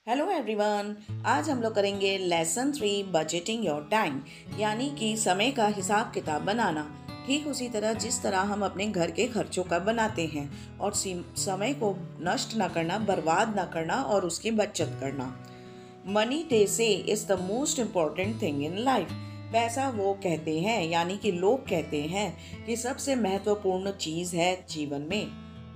Hello everyone. आज हम लोग करेंगे लेसन 3 बजटिंग योर टाइम, यानी कि समय का हिसाब किताब बनाना। ठीक उसी तरह जिस तरह हम अपने घर के खर्चों का बनाते हैं और समय को नष्ट ना करना, बर्बाद ना करना और उसकी बचत करना। मनी दे से is the most important thing in life. पैसा वो कहते हैं, यानी कि लोग कहते हैं कि सबसे महत्वपूर्ण चीज है जीवन में।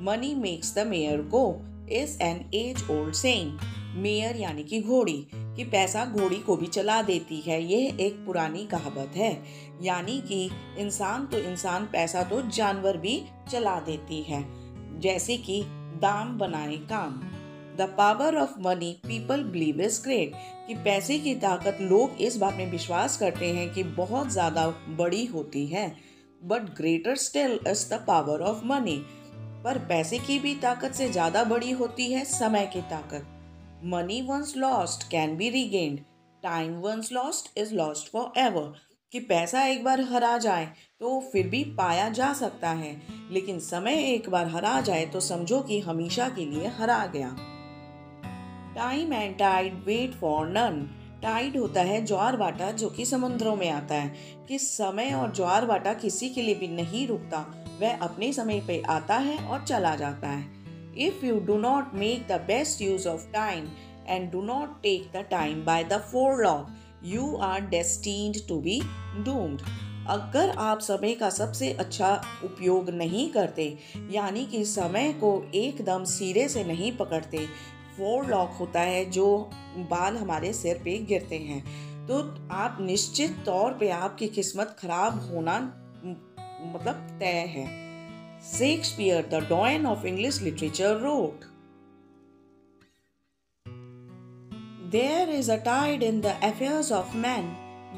Money makes the mare go is an age old saying. Mare यानी कि घोड़ी, कि पैसा घोड़ी को भी चला देती है, यह एक पुरानी कहावत है। यानी कि इंसान तो इंसान, पैसा तो जानवर भी चला देती है। जैसे कि दाम बनाए काम। The power of money people believe is great, कि पैसे की ताकत, लोग इस बात में विश्वास करते हैं कि बहुत ज्यादा बड़ी होती है। But greater still is the power of money, पर पैसे की भी ताकत से ज्यादा बड़ी होती है समय की ताकत। Money once lost can be regained, time once lost is lost forever. कि पैसा एक बार हरा जाए तो फिर भी पाया जा सकता है, लेकिन समय एक बार हरा जाए तो समझो कि हमेशा के लिए हरा गया। Time and tide wait for none. Tide होता है ज्वार भाटा, जो कि समुद्रों में आता है। कि समय और ज्वार भाटा किसी के लिए भी नहीं रुकता, वह अपने समय पे आता है और चला जाता है। If you do not make the best use of time and do not take the time by the forelock, you are destined to be doomed. अगर आप समय का सबसे अच्छा उपयोग नहीं करते, यानी कि समय को एकदम सिरे से नहीं पकड़ते, फोर लॉक होता है जो बाल हमारे सिर पे गिरते हैं, तो आप निश्चित तौर पे आपकी किस्मत खराब होना मतलब तय है। Shakespeare, the doyen of English literature, wrote, There is a tide in the affairs of men,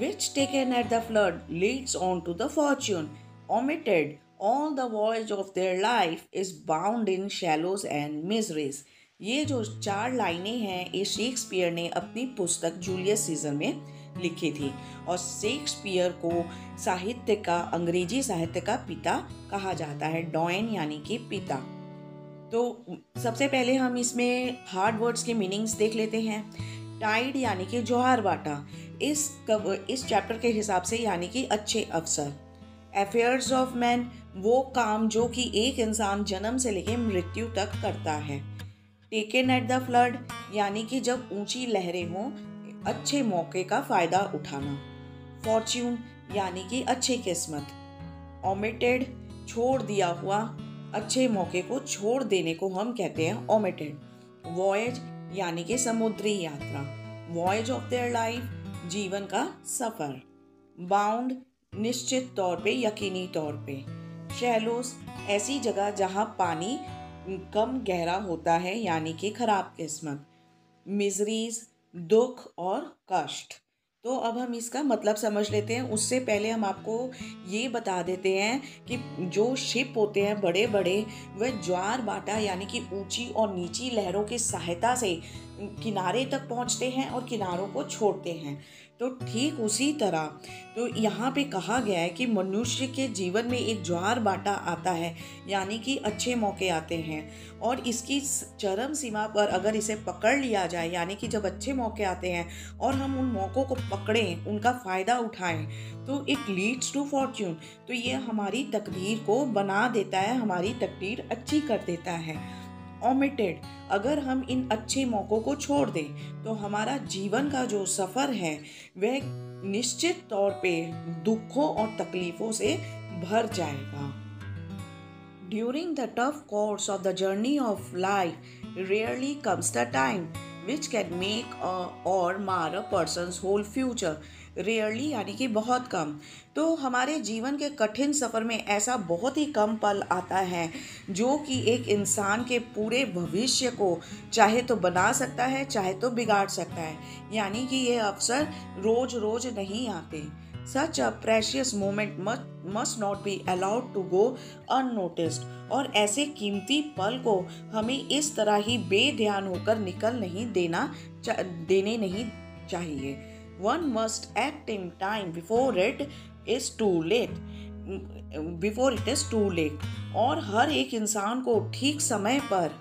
which taken at the flood leads on to the fortune, omitted all the voyage of their life is bound in shallows and miseries। ये जो चार लाइनें हैं, ये Shakespeare ने अपनी पुस्तक Julius Caesar में लिखी थी। और शेक्सपियर को साहित्य का, अंग्रेजी साहित्य का पिता कहा जाता है, डॉयन यानी कि पिता। तो सबसे पहले हम इसमें हार्ड वर्ड्स के मीनिंग्स देख लेते हैं। टाइड यानी कि ज्वार भाटा, इस चैप्टर के हिसाब से यानी कि अच्छे अवसर। अफेयर्स ऑफ मैन, वो काम जो कि एक इंसान जन्म से लेकर मृत्यु तक करता है। टेकन एट द फ्लड, यानी कि जब ऊंची लहरें हों, अच्छे मौके का फायदा उठाना। फॉर्च्यून यानी कि अच्छी किस्मत। ओमिटेड, छोड़ दिया हुआ, अच्छे मौके को छोड़ देने को हम कहते हैं ओमिटेड। वॉयज यानी कि समुद्री यात्रा। वॉयज ऑफ देयर लाइफ, जीवन का सफर। बाउंड, निश्चित तौर पे, यकीनी तौर पे। शैलोस, ऐसी जगह जहां पानी कम गहरा होता है, यानी कि खराब किस्मत। मिजरीज, दुख और कष्ट। तो अब हम इसका मतलब समझ लेते हैं। उससे पहले हम आपको ये बता देते हैं कि जो शिप होते हैं बड़े बड़े, वह ज्वार भाटा यानी कि ऊंची और नीची लहरों की सहायता से किनारे तक पहुंचते हैं और किनारों को छोड़ते हैं। तो ठीक उसी तरह तो यहाँ पे कहा गया है कि मनुष्य के जीवन में एक ज्वार भाटा आता है, यानी कि अच्छे मौके आते हैं, और इसकी चरम सीमा पर अगर इसे पकड़ लिया जाए, यानी कि जब अच्छे मौके आते हैं और हम उन मौक़ों को पकड़ें, उनका फ़ायदा उठाएं, तो इट लीड्स टू फॉर्च्यून। तो ये हमारी तकदीर को बना देता है, हमारी तकदीर अच्छी कर देता है। ओमिटेड, अगर हम इन अच्छे मौक़ों को छोड़ दें तो हमारा जीवन का जो सफ़र है वह निश्चित तौर पे दुखों और तकलीफ़ों से भर जाएगा। During the tough course of the journey of life, rarely comes the time which can make or mar a person's whole future। Rarely यानी कि बहुत कम। तो हमारे जीवन के कठिन सफ़र में ऐसा बहुत ही कम पल आता है जो कि एक इंसान के पूरे भविष्य को चाहे तो बना सकता है, चाहे तो बिगाड़ सकता है। यानी कि ये अवसर रोज रोज नहीं आते। Such a precious moment must not be allowed to go unnoticed। और ऐसे कीमती पल को हमें इस तरह ही बेध्यान होकर निकल नहीं देने नहीं चाहिए। One must act in time before it is too late। और हर एक इंसान को ठीक समय पर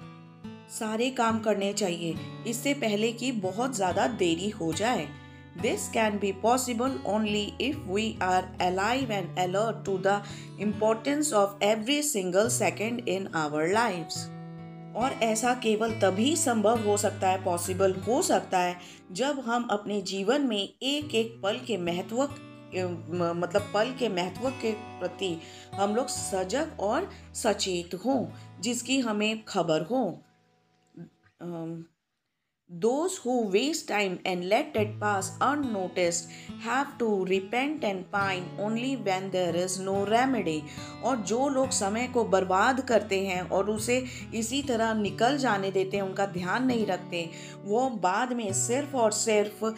सारे काम करने चाहिए इससे पहले कि बहुत ज़्यादा देरी हो जाए। This can be possible only if we are alive and alert to the importance of every single second in our lives. और ऐसा केवल तभी संभव हो सकता है, पॉसिबल हो सकता है, जब हम अपने जीवन में एक एक पल के महत्व मतलब पल के महत्व के प्रति हम लोग सजग और सचेत हों, जिसकी हमें खबर हो। Those who waste time and let it pass unnoticed have to repent and pine only when there is no remedy. और जो लोग समय को बर्बाद करते हैं और उसे इसी तरह निकल जाने देते हैं, उनका ध्यान नहीं रखते, वो बाद में सिर्फ और सिर्फ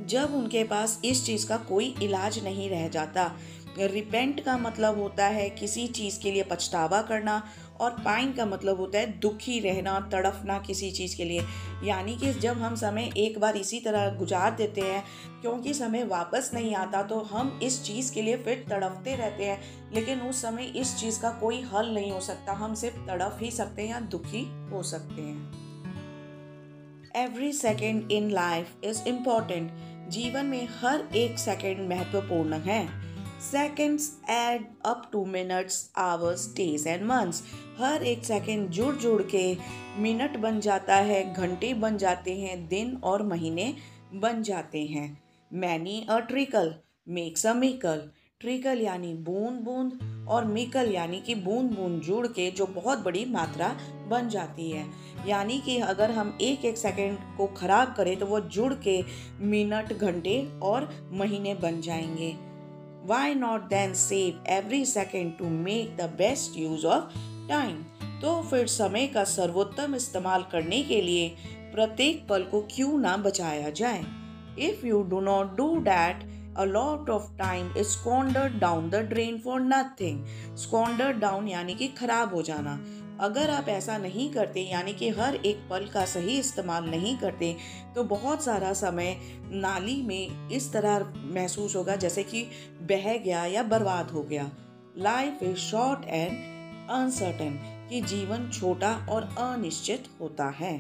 जब उनके पास इस चीज़ का कोई इलाज नहीं रह जाता। रिपेंट का मतलब होता है किसी चीज़ के लिए पछतावा करना, और पाइन का मतलब होता है दुखी रहना, तड़फना किसी चीज़ के लिए। यानी कि जब हम समय एक बार इसी तरह गुजार देते हैं, क्योंकि समय वापस नहीं आता, तो हम इस चीज़ के लिए फिर तड़फते रहते हैं, लेकिन उस समय इस चीज़ का कोई हल नहीं हो सकता। हम सिर्फ तड़फ ही सकते हैं या दुखी हो सकते हैं। Every second in life is important. जीवन में हर एक सेकेंड महत्वपूर्ण है। Seconds add up to minutes, hours, days and months. हर एक सेकेंड जुड़ जुड़ के मिनट बन जाता है, घंटे बन जाते हैं, दिन और महीने बन जाते हैं। Many a trickle makes a mickle. Trickle यानी बूंद बूंद, और मिकल यानी कि बूंद बूंद जुड़ के जो बहुत बड़ी मात्रा बन जाती है। यानी कि अगर हम एक एक सेकेंड को खराब करें तो वो जुड़ के मिनट, घंटे और महीने बन जाएंगे। Why not then save every second to make the best use of time? तो फिर समय का सर्वोत्तम इस्तेमाल करने के लिए प्रत्येक पल को क्यों ना बचाया जाए। If you do not do that, a lot of time is squandered down the drain for nothing. Squandered down यानी कि खराब हो जाना। अगर आप ऐसा नहीं करते, यानी कि हर एक पल का सही इस्तेमाल नहीं करते, तो बहुत सारा समय नाली में इस तरह महसूस होगा जैसे कि बह गया या बर्बाद हो गया। Life is short and uncertain, कि जीवन छोटा और अनिश्चित होता है।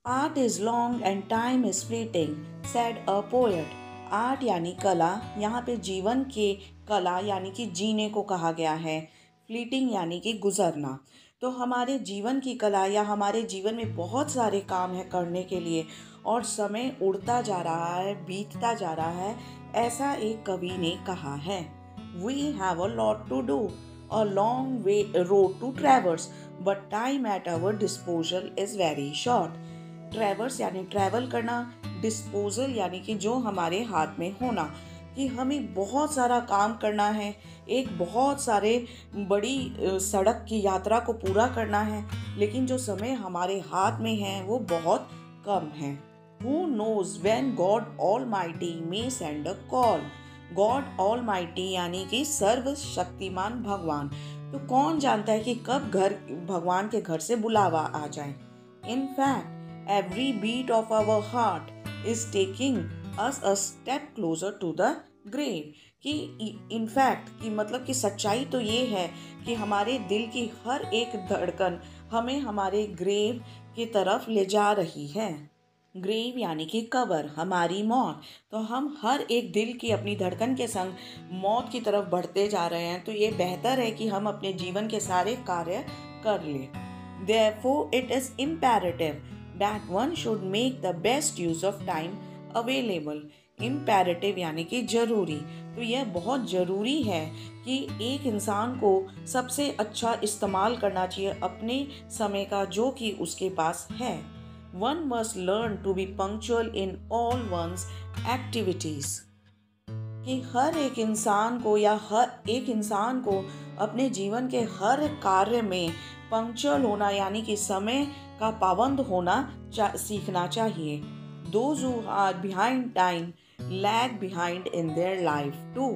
Art is long and time is fleeting, said a poet. Art यानी कला, यहाँ पे जीवन के कला यानी कि जीने को कहा गया है। फ्लीटिंग यानी कि गुजरना। तो हमारे जीवन की कला या हमारे जीवन में बहुत सारे काम है करने के लिए, और समय उड़ता जा रहा है, बीतता जा रहा है, ऐसा एक कवि ने कहा है। We have a lot to do, a long way road to traverse, but time at our disposal is very short. Traverse यानी ट्रैवल करना, डिस्पोजल यानी कि जो हमारे हाथ में होना, कि हमें बहुत सारा काम करना है, एक बहुत सारे बड़ी सड़क की यात्रा को पूरा करना है, लेकिन जो समय हमारे हाथ में है वो बहुत कम है। Who knows when God Almighty may send a call? God Almighty यानी कि सर्वशक्तिमान भगवान। तो कौन जानता है कि कब भगवान के घर से बुलावा आ जाए। In fact, every beat of our heart is taking us a step closer to the grave. कि इनफैक्ट कि मतलब कि सच्चाई तो ये है कि हमारे दिल की हर एक धड़कन हमें हमारे ग्रेव की तरफ ले जा रही है। ग्रेव यानी कि कब्र, हमारी मौत। तो हम हर एक दिल की अपनी धड़कन के संग मौत की तरफ बढ़ते जा रहे हैं। तो ये बेहतर है कि हम अपने जीवन के सारे कार्य कर लें। Therefore, it is imperative that one should make the best use of time available. Imperative यानी कि जरूरी। तो यह बहुत ज़रूरी है कि एक इंसान को सबसे अच्छा इस्तेमाल करना चाहिए अपने समय का जो कि उसके पास है। One must learn to be punctual in all one's activities. कि हर एक इंसान को या हर एक इंसान को अपने जीवन के हर कार्य में पंक्चुअल होना यानी कि समय का पाबंद होना सीखना चाहिए। Those who are behind time lag behind in their life too.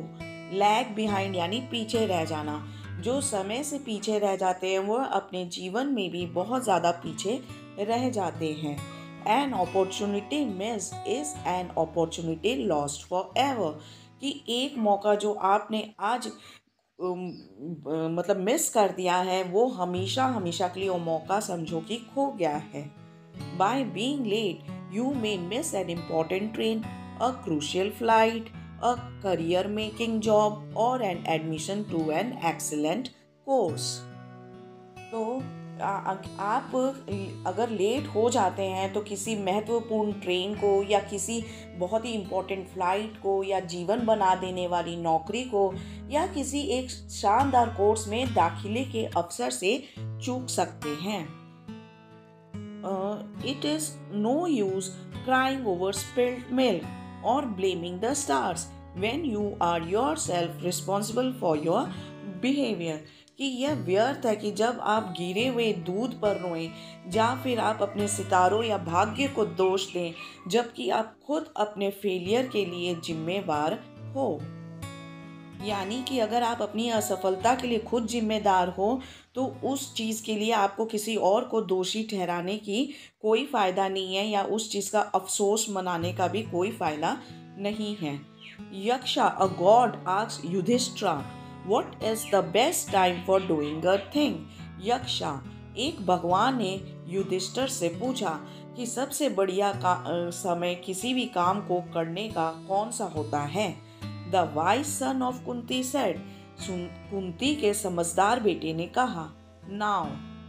Lag behind यानी पीछे रह जाना। जो समय से पीछे रह जाते हैं वो अपने जीवन में भी बहुत ज़्यादा पीछे रह जाते हैं। An opportunity missed is an opportunity lost forever. कि एक मौका जो आपने आज मतलब मिस कर दिया है, वो हमेशा हमेशा के लिए वो मौका समझो कि खो गया है। By being late you may miss an important train, a crucial flight, a career making job or an admission to an excellent course. तो आप अगर लेट हो जाते हैं तो किसी महत्वपूर्ण ट्रेन को या किसी बहुत ही इम्पोर्टेंट फ्लाइट को या जीवन बना देने वाली नौकरी को या किसी एक शानदार कोर्स में दाखिले के अवसर से चूक सकते हैं। It is no use crying over spilled milk or blaming the stars when you are yourself responsible for your behavior। कि यह व्यर्थ है कि जब आप गिरे हुए दूध पर रोएं या फिर आप अपने सितारों या भाग्य को दोष दें, जबकि आप खुद अपने फेलियर के लिए जिम्मेवार हो। यानी कि अगर आप अपनी असफलता के लिए खुद जिम्मेदार हो तो उस चीज़ के लिए आपको किसी और को दोषी ठहराने की कोई फ़ायदा नहीं है, या उस चीज़ का अफसोस मनाने का भी कोई फ़ायदा नहीं है। Yaksha a god asked Yudhishthira what is the best time for doing a thing. Yaksha एक भगवान ने युधिष्ठिर से पूछा कि सबसे बढ़िया समय किसी भी काम को करने का कौन सा होता है। The wise son of Kunti said, Kunti के समझदार बेटे ने कहा, नाउ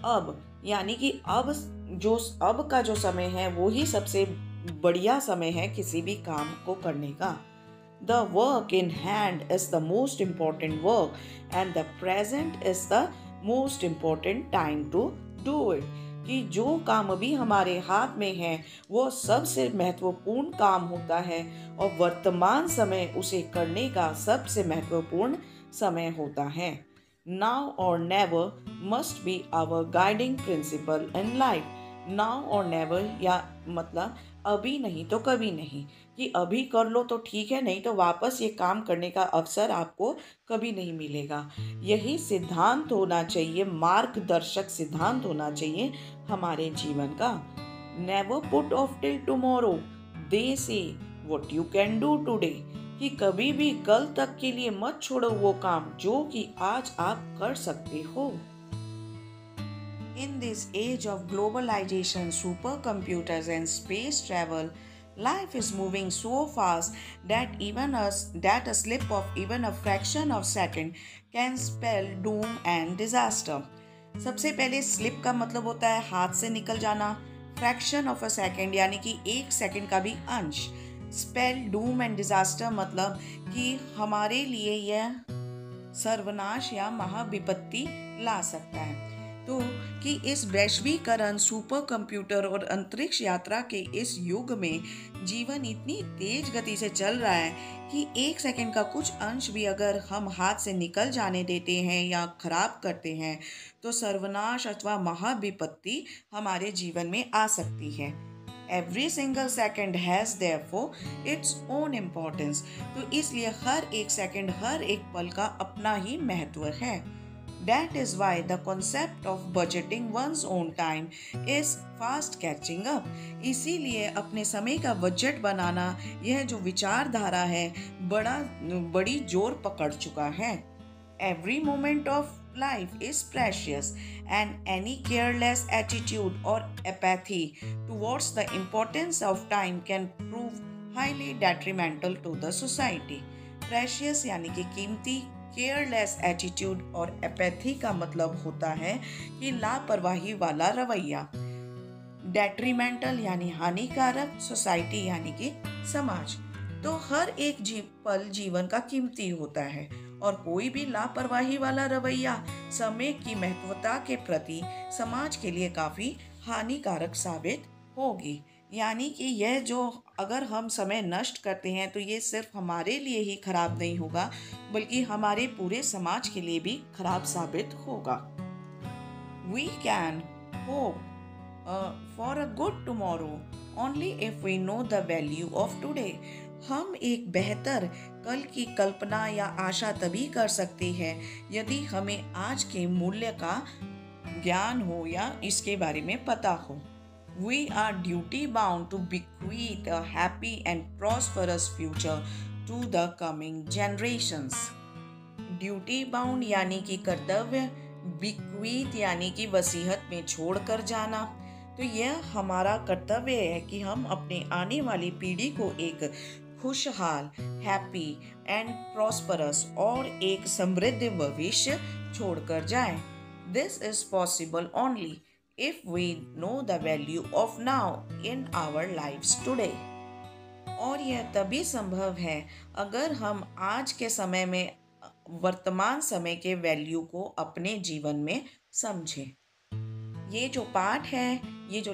अब, यानी कि अब का जो समय है वो ही सबसे बढ़िया समय है किसी भी काम को करने का। The work in hand is the most important work and the present is the most important time to do it. कि जो काम अभी हमारे हाथ में है वो सबसे महत्वपूर्ण काम होता है और वर्तमान समय उसे करने का सबसे महत्वपूर्ण समय होता है। Now or never must be our guiding principle in life. Now or never या मतलब अभी नहीं तो कभी नहीं, कि अभी कर लो तो ठीक है, नहीं तो वापस ये काम करने का अवसर आपको कभी नहीं मिलेगा। यही सिद्धांत होना चाहिए, मार्गदर्शक सिद्धांत होना चाहिए हमारे जीवन का। Never put off till tomorrow, they say what you can do today. कि कभी भी कल तक के लिए मत छोड़ो वो काम जो कि आज आप कर सकते हो। In this age of globalization, supercomputers and space travel, life is moving so fast that that a slip of even a fraction of second can spell doom and disaster. सबसे पहले स्लिप का मतलब होता है हाथ से निकल जाना, फ्रैक्शन ऑफ अ सेकेंड यानी कि एक सेकंड का भी अंश, स्पेल डूम एंड डिजास्टर मतलब कि हमारे लिए यह सर्वनाश या महाविपत्ति ला सकता है। तो कि इस वैश्वीकरण, सुपर कंप्यूटर और अंतरिक्ष यात्रा के इस युग में जीवन इतनी तेज गति से चल रहा है कि एक सेकंड का कुछ अंश भी अगर हम हाथ से निकल जाने देते हैं या खराब करते हैं तो सर्वनाश अथवा महाविपत्ति हमारे जीवन में आ सकती है। Every single second has therefore its own importance। तो इसलिए हर एक सेकंड, हर एक पल का अपना ही महत्व है। That is why the concept of budgeting one's own time is fast catching up। इसीलिए अपने समय का बजट बनाना, यह जो विचारधारा है बड़ी जोर पकड़ चुका है। Every moment of life is precious and any careless attitude or apathy towards the importance of time can prove highly detrimental to the society। Precious यानी कि कीमती, केयरलेस एटीट्यूड और एपैथी का मतलब होता है कि लापरवाही वाला रवैया, डेट्रीमेंटल यानी हानिकारक, सोसाइटी यानी कि समाज। तो हर एक पल जीवन का कीमती होता है और कोई भी लापरवाही वाला रवैया समय की महत्वता के प्रति समाज के लिए काफी हानिकारक साबित होगी। यानी कि यह जो अगर हम समय नष्ट करते हैं तो ये सिर्फ हमारे लिए ही खराब नहीं होगा बल्कि हमारे पूरे समाज के लिए भी खराब साबित होगा। We can hope for a good tomorrow only if we know the value of today। हम एक बेहतर कल की कल्पना या आशा तभी कर सकते हैं यदि हमें आज के मूल्य का ज्ञान हो या इसके बारे में पता हो। We are duty bound to bequeath a happy and prosperous future to the coming generations। Duty bound यानी कि कर्तव्य, बिक्वीत यानी कि वसीयत में छोड़कर जाना। तो यह हमारा कर्तव्य है कि हम अपने आने वाली पीढ़ी को एक खुशहाल, हैप्पी एंड प्रॉस्परस और एक समृद्ध भविष्य छोड़कर जाएं। This is possible only if we know the value of now in our lives today। और यह तभी संभव है अगर हम आज के समय में वर्तमान समय के वैल्यू को अपने जीवन में समझें। ये जो पाठ है, ये जो